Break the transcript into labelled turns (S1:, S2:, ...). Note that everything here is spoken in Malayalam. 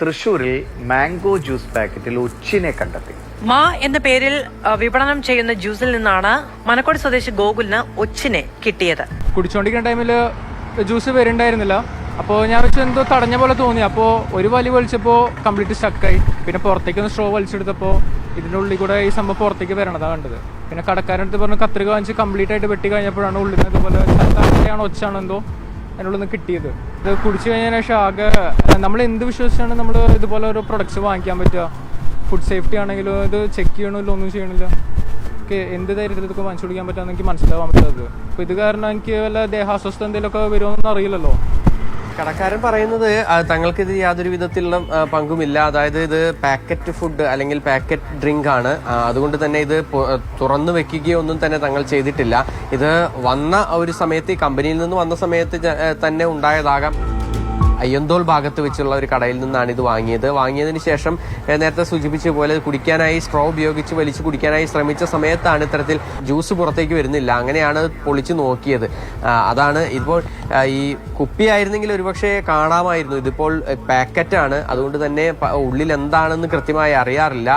S1: തൃശ്ശൂരിൽ മാംഗോ ജ്യൂസ് പാക്കറ്റിൽ ഒച്ചിനെ കണ്ടെത്തി.
S2: മാ എന്ന പേരിൽ വിപണനം ചെയ്യുന്ന ജ്യൂസിൽ നിന്നാണ് മനക്കോട് സ്വദേശി ഗോകുലിന് ഒച്ചിനെ കിട്ടിയത്.
S3: കുടിച്ചോണ്ടിരിക്കുന്ന ടൈമില് ജ്യൂസ് വരുന്നുണ്ടായിരുന്നില്ല. അപ്പോൾ ഞാൻ വെച്ച് എന്തോ തടഞ്ഞ പോലെ തോന്നി. അപ്പോൾ ഒരു വലി വലിച്ചപ്പോൾ കംപ്ലീറ്റ് സ്റ്റക്കായി. പിന്നെ പുറത്തേക്ക് സ്ട്രോ വലിച്ചെടുത്തപ്പോൾ ഇതിൻ്റെ ഉള്ളിൽ കൂടെ ഈ സംഭവം പുറത്തേക്ക് വരണതാണ് കണ്ടത്. പിന്നെ കടക്കാരടുത്ത് പറഞ്ഞ് കത്രിക വാങ്ങിച്ച് കംപ്ലീറ്റ് ആയിട്ട് വെട്ടി കഴിഞ്ഞപ്പോഴാണ് ഉള്ളിൽ നിന്ന് ഇതുപോലെ തലയാണോ ഒച്ചാണോ എന്തോ അതിനുള്ളിൽ നിന്ന് കിട്ടിയത്. ഇത് കുടിച്ചു കഴിഞ്ഞതിന് ശേഷം ആകെ നമ്മൾ എന്ത് വിശ്വസിച്ചാണ് നമ്മൾ ഇതുപോലെ ഓരോ പ്രൊഡക്ട്സ് വാങ്ങിക്കാൻ പറ്റുക. ഫുഡ് സേഫ്റ്റി ആണെങ്കിലും ഇത് ചെക്ക് ചെയ്യണമില്ല, ഒന്നും ചെയ്യണില്ല. എന്ത് ധൈര്യത്തിൽ ഇതൊക്കെ വാങ്ങിച്ചു കുടിക്കാൻ പറ്റുമെന്ന് എനിക്ക് മനസ്സിലാവാൻ പറ്റാത്തത്. അപ്പോൾ ഇത് കാരണം എനിക്ക് വല്ല ദേഹാസ്വസ്ഥ എന്തെങ്കിലുമൊക്കെ വരുമെന്നൊന്നും അറിയില്ലല്ലോ.
S4: കടക്കാരൻ പറയുന്നത് തങ്ങൾക്ക് ഇത് യാതൊരു വിധത്തിലുള്ള പങ്കുമില്ല. അതായത് ഇത് പാക്കറ്റ് ഫുഡ് അല്ലെങ്കിൽ പാക്കറ്റ് ഡ്രിങ്ക് ആണ്. അതുകൊണ്ട് തന്നെ ഇത് തുറന്നു വെക്കുകയോ ഒന്നും തന്നെ തങ്ങൾ ചെയ്തിട്ടില്ല. ഇത് വന്ന ഒരു സമയത്ത്, ഈ കമ്പനിയിൽ നിന്ന് വന്ന സമയത്ത് തന്നെ ഉണ്ടായതാകാം. അയ്യന്തോൾ ഭാഗത്ത് വെച്ചുള്ള ഒരു കടയിൽ നിന്നാണ് ഇത് വാങ്ങിയതിന് ശേഷം നേരത്തെ സൂചിപ്പിച്ച പോലെ കുടിക്കാനായി സ്ട്രോ ഉപയോഗിച്ച് വലിച്ചു കുടിക്കാനായി ശ്രമിച്ച സമയത്താണ് ഇത്തരത്തിൽ ജ്യൂസ് പുറത്തേക്ക് വരുന്നില്ല. അങ്ങനെയാണ് പൊളിച്ചു നോക്കിയത്. അതാണ് ഇപ്പോൾ ഈ കുപ്പിയായിരുന്നെങ്കിൽ ഒരുപക്ഷെ കാണാമായിരുന്നു. ഇതിപ്പോൾ പാക്കറ്റാണ്, അതുകൊണ്ട് തന്നെ ഉള്ളിൽ എന്താണെന്ന് കൃത്യമായി അറിയാറില്ല.